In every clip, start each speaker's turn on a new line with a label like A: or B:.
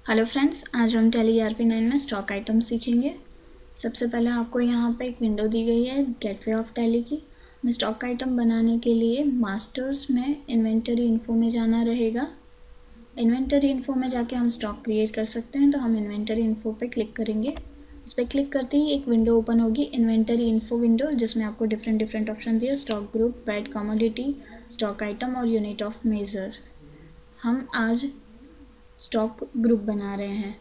A: Hello friends, आज हम tally ERP9 में स्टॉक आइटम सीखेंगे। सबसे पहले आपको यहाँ पे एक विंडो दी गई है गेटवे ऑफ टैली की। हमें स्टॉक आइटम बनाने के लिए मास्टर्स में इन्वेंटरी इन्फो में जाना रहेगा। इन्वेंटरी इन्फो में जाके हम स्टॉक क्रिएट कर सकते हैं, तो हम इन्वेंटरी इन्फो पे क्लिक करेंगे। इस पर क्लिक करते ही एक विंडो ओपन होगी, इन्वेंटरी इन्फो विंडो, जिसमें आपको डिफरेंट ऑप्शन दिए, stock group, pad commodity, stock item और यूनिट ऑफ मेजर। हम आज स्टॉक ग्रुप बना रहे हैं,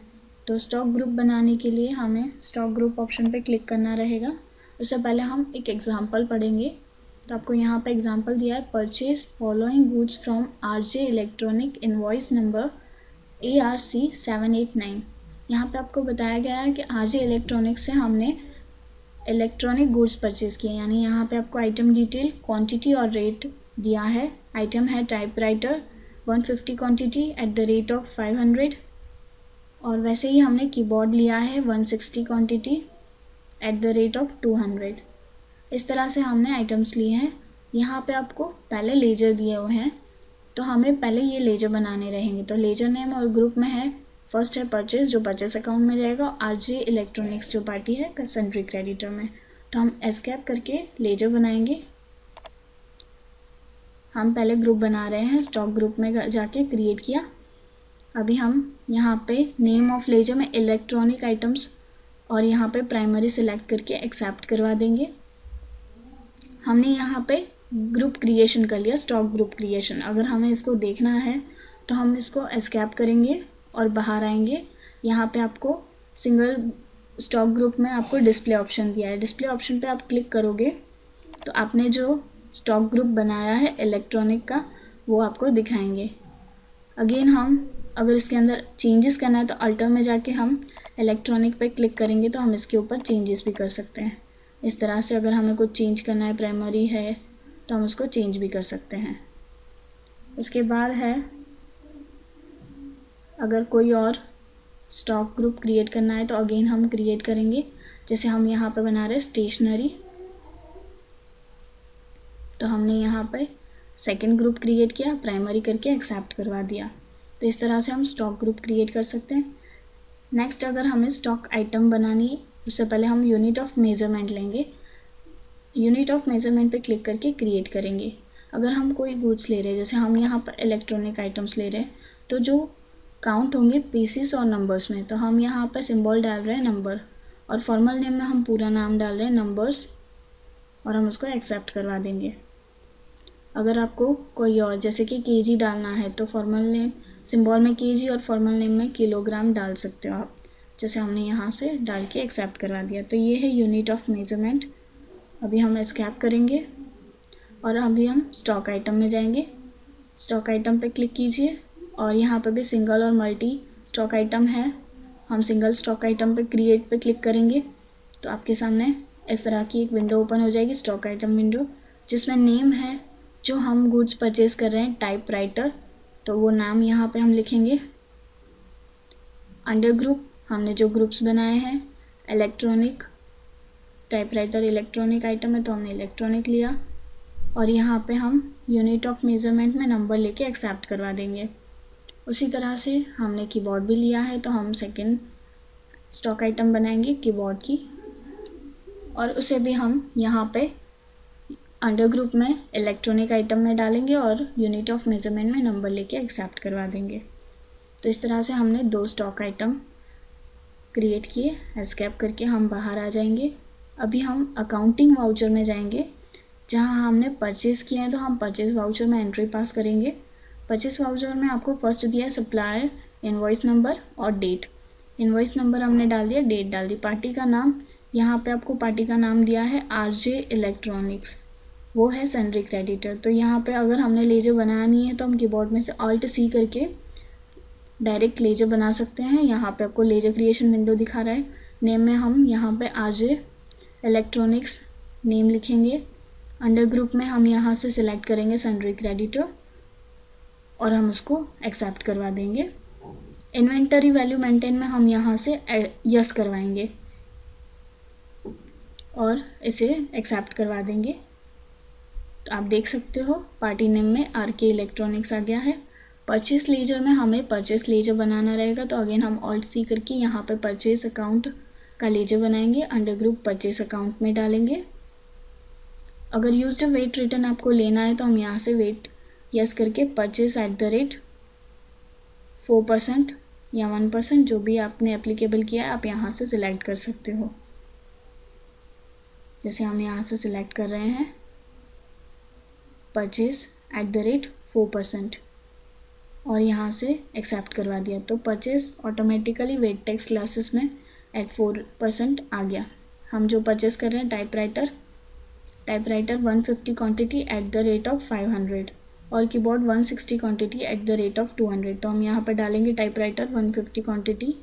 A: तो स्टॉक ग्रुप बनाने के लिए हमें स्टॉक ग्रुप ऑप्शन पे क्लिक करना रहेगा। उससे पहले हम एक एग्जांपल पढ़ेंगे। तो आपको यहाँ पे एग्जांपल दिया है, purchase following goods from RJ electronic invoice number ARC 789। यहाँ पे आपको बताया गया है कि RJ इलेक्ट्रॉनिक से हमने इलेक्ट्रॉनिक गुड्स परचेज किए, यानी यहाँ पे आपको आइटम डिटेल, क्वांटिटी और रेट दिया है। आइटम है typewriter 150 quantity at the rate of 500, और वैसे ही हमने कीबोर्ड लिया है 160 quantity at the rate of 200। इस तरह से हमने आइटम्स लिए हैं। यहाँ पे आपको पहले लेजर दिए हुए हैं, तो हमें पहले ये लेजर बनाने रहेंगे। तो लेजर नेम और ग्रुप में है, फर्स्ट है परचेज, जो परचेज अकाउंट में जाएगा, और RJ इलेक्ट्रॉनिक्स जो पार्टी है सन्ड्री क्रेडिटर में। तो हम एस्केप करके लेजर बनाएंगे। हम पहले ग्रुप बना रहे हैं, स्टॉक ग्रुप में जाके क्रिएट किया। अभी हम यहाँ पे नेम ऑफ लेजर में इलेक्ट्रॉनिक आइटम्स और यहाँ पे प्राइमरी सिलेक्ट करके एक्सेप्ट करवा देंगे। हमने यहाँ पे ग्रुप क्रिएशन कर लिया, स्टॉक ग्रुप क्रिएशन। अगर हमें इसको देखना है तो हम इसको एस्केप करेंगे और बाहर आएंगे। यहाँ पे आपको सिंगल स्टॉक ग्रुप में आपको डिस्प्ले ऑप्शन दिया है। डिस्प्ले ऑप्शन पे आप क्लिक करोगे तो आपने जो स्टॉक ग्रुप बनाया है इलेक्ट्रॉनिक का, वो आपको दिखाएंगे। अगेन हम अगर इसके अंदर चेंजेस करना है तो अल्टर में जाके हम इलेक्ट्रॉनिक पे क्लिक करेंगे, तो हम इसके ऊपर चेंजेस भी कर सकते हैं। इस तरह से अगर हमें कुछ चेंज करना है, प्राइमरी है, तो हम उसको चेंज भी कर सकते हैं। उसके बाद है, अगर कोई और स्टॉक ग्रुप क्रिएट करना है तो अगेन हम क्रिएट करेंगे। जैसे हम यहाँ पे बना रहे हैं स्टेशनरी, तो हमने यहाँ पे सेकंड ग्रुप क्रिएट किया, प्राइमरी करके एक्सेप्ट करवा दिया। तो इस तरह से हम स्टॉक ग्रुप क्रिएट कर सकते हैं। नेक्स्ट, अगर हमें स्टॉक आइटम बनानी है, उससे पहले हम यूनिट ऑफ मेजरमेंट लेंगे। यूनिट ऑफ मेजरमेंट पे क्लिक करके क्रिएट करेंगे। अगर हम कोई गुड्स ले रहे हैं, जैसे हम यहाँ पर इलेक्ट्रॉनिक आइटम्स ले रहे हैं, तो जो काउंट होंगे पीसेस और नंबर्स में, तो हम यहाँ पर सिंबल डाल रहे हैं नंबर, और फॉर्मल नेम में हम पूरा नाम डाल रहे हैं नंबर्स, और हम उसको एक्सेप्ट करवा देंगे। अगर आपको कोई और जैसे कि केजी डालना है, तो फॉर्मल नेम सिंबल में केजी और फॉर्मल नेम में किलोग्राम डाल सकते हो आप, जैसे हमने यहाँ से डाल के एक्सेप्ट करवा दिया। तो ये है यूनिट ऑफ मेजरमेंट। अभी हम एस्केप करेंगे और अभी हम स्टॉक आइटम में जाएंगे। स्टॉक आइटम पे क्लिक कीजिए, और यहाँ पे भी सिंगल और मल्टी स्टॉक आइटम है। हम सिंगल स्टॉक आइटम पे क्रिएट पे क्लिक करेंगे, तो आपके सामने इस तरह की एक विंडो ओपन हो जाएगी, स्टॉक आइटम विंडो, जिसमें नेम है जो हम गुड्स परचेज कर रहे हैं, टाइपराइटर, तो वो नाम यहाँ पे हम लिखेंगे। अंडर ग्रुप हमने जो ग्रुप्स बनाए हैं, इलेक्ट्रॉनिक, टाइपराइटर इलेक्ट्रॉनिक आइटम है तो हमने इलेक्ट्रॉनिक लिया, और यहाँ पे हम यूनिट ऑफ मेजरमेंट में नंबर लेके एक्सेप्ट करवा देंगे। उसी तरह से हमने कीबोर्ड भी लिया है, तो हम सेकंड स्टॉक आइटम बनाएंगे कीबोर्ड की, और उसे भी हम यहाँ पे अंडर ग्रुप में इलेक्ट्रॉनिक आइटम में डालेंगे और यूनिट ऑफ मेजरमेंट में नंबर लेके एक्सेप्ट करवा देंगे। तो इस तरह से हमने 2 स्टॉक आइटम क्रिएट किए। एस्केप करके हम बाहर आ जाएंगे। अभी हम अकाउंटिंग वाउचर में जाएंगे, जहां हमने परचेज किए हैं, तो हम परचेज वाउचर में एंट्री पास करेंगे। परचेज वाउचर में आपको फर्स्ट दिया है सप्लायर, इनवॉइस नंबर और डेट। इनवॉइस नंबर हमने डाल दिया, डेट डाल दी। पार्टी का नाम, यहाँ पे आपको पार्टी का नाम दिया है RJ इलेक्ट्रॉनिक्स, वो है सन्ड्री क्रेडिटर। तो यहाँ पे अगर हमने लेजर बनाया नहीं है, तो हम कीबोर्ड में से Alt+C करके डायरेक्ट लेजर बना सकते हैं। यहाँ पे आपको लेजर क्रिएशन विंडो दिखा रहा है। नेम में हम यहाँ पे RJ इलेक्ट्रॉनिक्स नेम लिखेंगे। अंडर ग्रुप में हम यहाँ से सिलेक्ट करेंगे सन्ड्री क्रेडिटर, और हम उसको एक्सेप्ट करवा देंगे। इन्वेंटरी वैल्यू मेंटेन में हम यहाँ से यस करवाएंगे और इसे एक्सेप्ट करवा देंगे। तो आप देख सकते हो पार्टी नेम में RK इलेक्ट्रॉनिक्स आ गया है। परचेस लेजर में हमें परचेस लेजर बनाना रहेगा, तो अगेन हम ऑल्ट सी करके यहाँ पे परचेस अकाउंट का लेजर बनाएंगे, अंडर ग्रुप परचेस अकाउंट में डालेंगे। अगर यूज्ड वेट रिटर्न आपको लेना है तो हम यहाँ से वेट यस करके परचेस @ 4% या 1% जो भी आपने एप्लीकेबल किया है आप यहाँ से सिलेक्ट कर सकते हो। जैसे हम यहाँ से सिलेक्ट कर रहे हैं परचेस @ 4% और यहाँ से एक्सेप्ट करवा दिया, तो purchase automatically VAT tax classes में @ 4% आ गया। हम जो परचेस कर रहे हैं टाइपराइटर 150 क्वांटिटी @ 500 और कीबोर्ड 160 क्वांटिटी @ 200। तो हम यहाँ पर डालेंगे टाइपराइटर 150 क्वांटिटी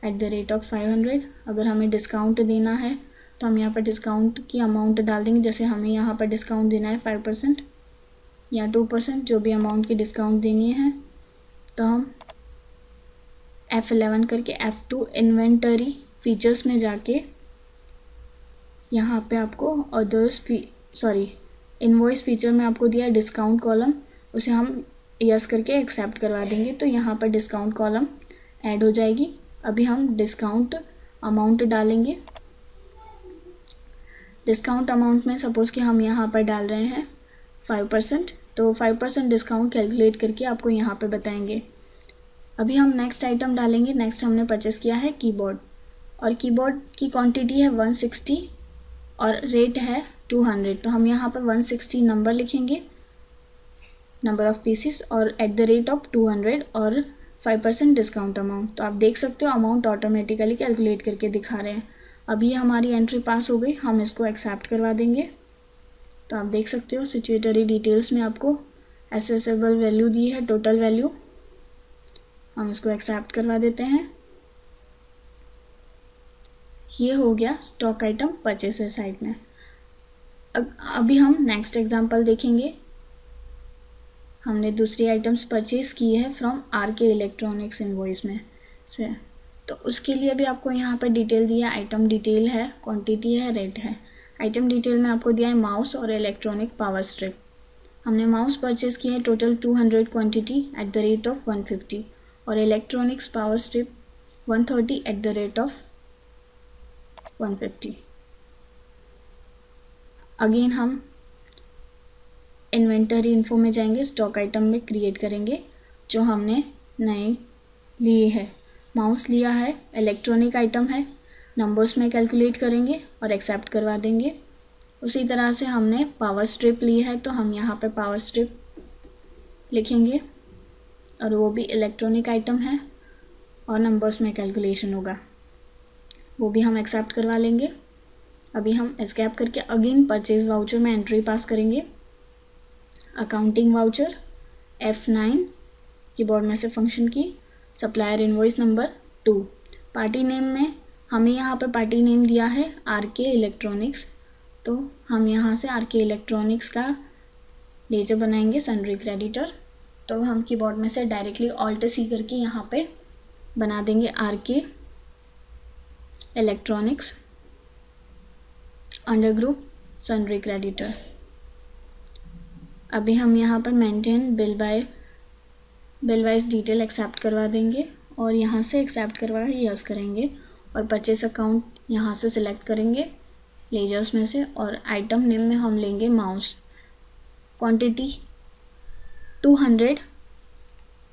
A: @ 500। अगर हमें डिस्काउंट देना है तो हम यहाँ पर डिस्काउंट की अमाउंट डाल देंगे। जैसे हमें यहाँ पर डिस्काउंट देना है 5% या 2%, जो भी अमाउंट की डिस्काउंट देनी है, तो हम F11 करके F2 इन्वेंटरी फीचर्स में जाके यहाँ पे आपको इनवॉइस फीचर में आपको दिया है डिस्काउंट कॉलम, उसे हम यस करके एक्सेप्ट करवा देंगे, तो यहाँ पर डिस्काउंट कॉलम ऐड हो जाएगी। अभी हम डिस्काउंट अमाउंट डालेंगे। डिस्काउंट अमाउंट में सपोज़ कि हम यहाँ पर डाल रहे हैं 5%, तो 5% डिस्काउंट कैलकुलेट करके आपको यहाँ पे बताएंगे। अभी हम नेक्स्ट आइटम डालेंगे। नेक्स्ट हमने परचेस किया है कीबोर्ड, और कीबोर्ड की क्वांटिटी है 160 और रेट है 200, तो हम यहाँ पर 160 नंबर लिखेंगे, नंबर ऑफ़ पीसीस, और @ 200 और 5% डिस्काउंट अमाउंट। तो आप देख सकते हो अमाउंट ऑटोमेटिकली कैलकुलेट करके दिखा रहे हैं। अभी हमारी एंट्री पास हो गई, हम इसको एक्सेप्ट करवा देंगे। तो आप देख सकते हो सिचुएटरी डिटेल्स में आपको एसेसेबल वैल्यू दी है, टोटल वैल्यू, हम इसको एक्सेप्ट करवा देते हैं। ये हो गया स्टॉक आइटम परचेसर साइड में। अभी हम नेक्स्ट एग्जांपल देखेंगे। हमने दूसरी आइटम्स परचेज की है फ्रॉम आरके इलेक्ट्रॉनिक्स इनवॉइस में से, तो उसके लिए भी आपको यहाँ पर डिटेल दिया, आइटम डिटेल है, क्वांटिटी है, रेट है। आइटम डिटेल में आपको दिया है माउस और इलेक्ट्रॉनिक पावर स्ट्रिप। हमने माउस परचेज किया है टोटल 200 क्वांटिटी @ 150 और इलेक्ट्रॉनिक्स पावर स्ट्रिप 130 @ 150। अगेन हम इन्वेंटरी इन्फो में जाएंगे, स्टॉक आइटम में क्रिएट करेंगे जो हमने नए लिए है। माउस लिया है, इलेक्ट्रॉनिक आइटम है, नंबर्स में कैलकुलेट करेंगे और एक्सेप्ट करवा देंगे। उसी तरह से हमने पावर स्ट्रिप ली है, तो हम यहाँ पे पावर स्ट्रिप लिखेंगे और वो भी इलेक्ट्रॉनिक आइटम है और नंबर्स में कैलकुलेशन होगा, वो भी हम एक्सेप्ट करवा लेंगे। अभी हम एस्केप करके अगेन परचेज वाउचर में एंट्री पास करेंगे। अकाउंटिंग वाउचर F9 कीबोर्ड में से फंक्शन की supplier invoice number 2। Party name में हमें यहाँ पे पार्टी नेम दिया है आरके इलेक्ट्रॉनिक्स, तो हम यहाँ से आरके इलेक्ट्रॉनिक्स का लेजर बनाएंगे सन्ड्री क्रेडिटर। तो हम कीबोर्ड में से डायरेक्टली ऑल्ट सी करके यहाँ पे बना देंगे R K Electronics under group sundry creditor. अभी हम यहाँ पर maintain bill wise detail accept करवा देंगे और यहाँ से एक्सेप्ट करवा यस करेंगे और परचेस अकाउंट यहाँ से सिलेक्ट करेंगे लेजर्स में से, और आइटम नेम में हम लेंगे माउस, क्वांटिटी 200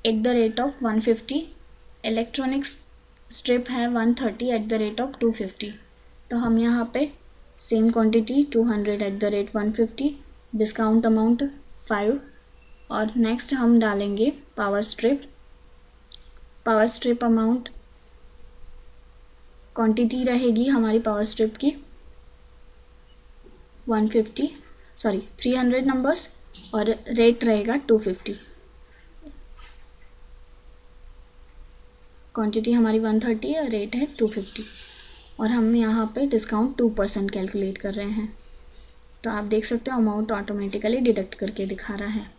A: @ 150, इलेक्ट्रॉनिक्स स्ट्रिप है 130 @ 250। तो हम यहाँ पे सेम क्वांटिटी 200 @ 150, डिस्काउंट अमाउंट 5 और नेक्स्ट हम डालेंगे पावर स्ट्रिप अमाउंट, क्वांटिटी रहेगी हमारी पावर स्ट्रिप की 300 नंबर्स और रेट रहेगा 250। क्वांटिटी हमारी 130 है, रेट है 250 और हम यहाँ पे डिस्काउंट 2% कैलकुलेट कर रहे हैं। तो आप देख सकते हो अमाउंट ऑटोमेटिकली डिडक्ट करके दिखा रहा है।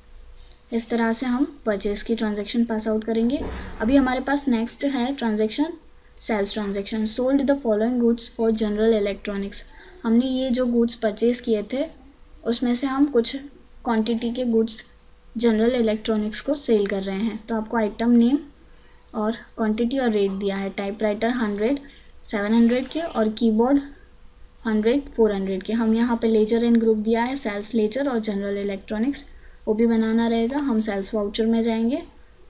A: इस तरह से हम परचेज़ की ट्रांजैक्शन पास आउट करेंगे। अभी हमारे पास नेक्स्ट है transaction sales transaction. Sold the following goods for General Electronics. हमने ये जो गुड्स परचेज़ किए थे उसमें से हम कुछ क्वांटिटी के गुड्स जनरल इलेक्ट्रॉनिक्स को सेल कर रहे हैं। तो आपको आइटम नेम और क्वांटिटी और रेट दिया है। टाइपराइटर 100 700 के और कीबोर्ड 100 400 के। हम यहाँ पे लेजर एंड ग्रुप दिया है, सेल्स लेजर और जनरल इलेक्ट्रॉनिक्स, वो भी बनाना रहेगा। हम सेल्स वाउचर में जाएंगे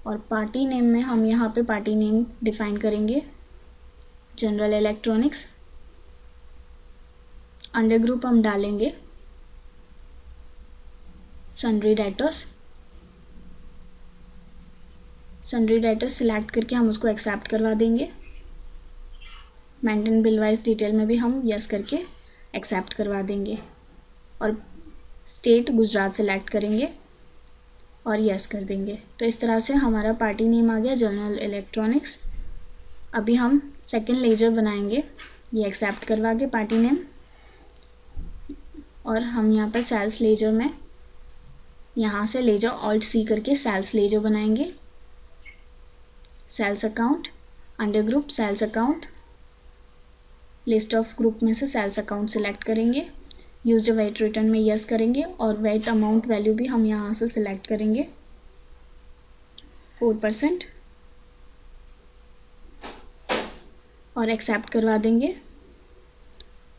A: और पार्टी नेम में हम यहाँ पे पार्टी नेम डिफाइन करेंगे, जनरल इलेक्ट्रॉनिक्स। अंडर ग्रुप हम डालेंगे sundry debtors. Sundry debtors select करके हम उसको एक्सेप्ट करवा देंगे। मेंटेन बिल वाइज डिटेल में भी हम यस करके एक्सेप्ट करवा देंगे और स्टेट गुजरात सिलेक्ट करेंगे और यस कर देंगे। तो इस तरह से हमारा पार्टी नेम आ गया जनरल इलेक्ट्रॉनिक्स। अभी हम सेकंड लेजर बनाएंगे, ये एक्सेप्ट करवा के पार्टी नेम, और हम यहाँ पर सेल्स लेजर में यहाँ से लेजर ऑल्ट सी करके सेल्स लेजर बनाएंगे। Sales account, under group sales account, list of group में से सेल्स अकाउंट सिलेक्ट करेंगे। यूज वेट रिटर्न में यस करेंगे और वेट अमाउंट वैल्यू भी हम यहाँ से सिलेक्ट करेंगे 4% और एक्सेप्ट करवा देंगे।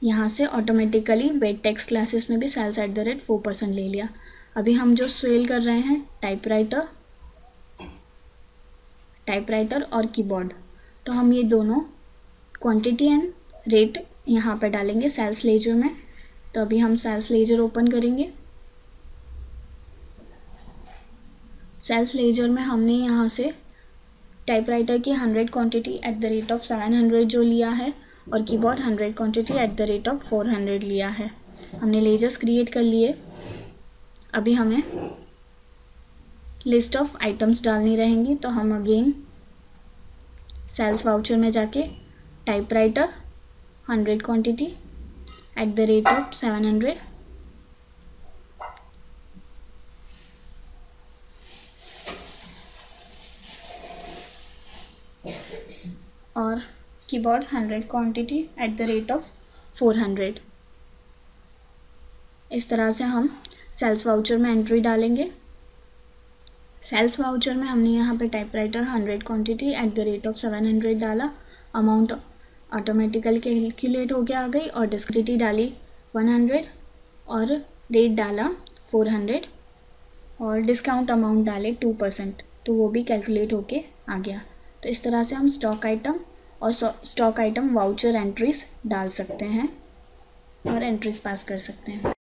A: यहाँ से ऑटोमेटिकली वेट टेक्स्ट क्लासेस में भी सेल्स @4% ले लिया। अभी हम जो सेल कर रहे हैं टाइपराइटर और कीबोर्ड, तो हम ये दोनों क्वांटिटी एंड रेट यहाँ पर डालेंगे सेल्स लेजर में। तो अभी हम सेल्स लेजर ओपन करेंगे। सेल्स लेजर में हमने यहाँ से टाइपराइटर की 100 क्वांटिटी @700 जो लिया है और कीबोर्ड 100 क्वांटिटी @400 लिया है। हमने लेजर्स क्रिएट कर लिए। अभी हमें लिस्ट ऑफ आइटम्स डालनी रहेंगी, तो हम अगेन सेल्स वाउचर में जाके टाइपराइटर 100 क्वांटिटी @700 और कीबोर्ड 100 क्वांटिटी @400। इस तरह से हम सेल्स वाउचर में एंट्री डालेंगे। सेल्स वाउचर में हमने यहाँ पे टाइपराइटर 100 क्वांटिटी @700 डाला। अमाउंट ऑटोमेटिकली कैलकुलेट होके आ गई और डिस्क्रिटी डाली 100 और रेट डाला 400 और डिस्काउंट अमाउंट डाले 2%, तो वो भी कैलकुलेट होके आ गया। तो इस तरह से हम स्टॉक आइटम और स्टॉक आइटम वाउचर एंट्रीज डाल सकते हैं और एंट्रीज पास कर सकते हैं।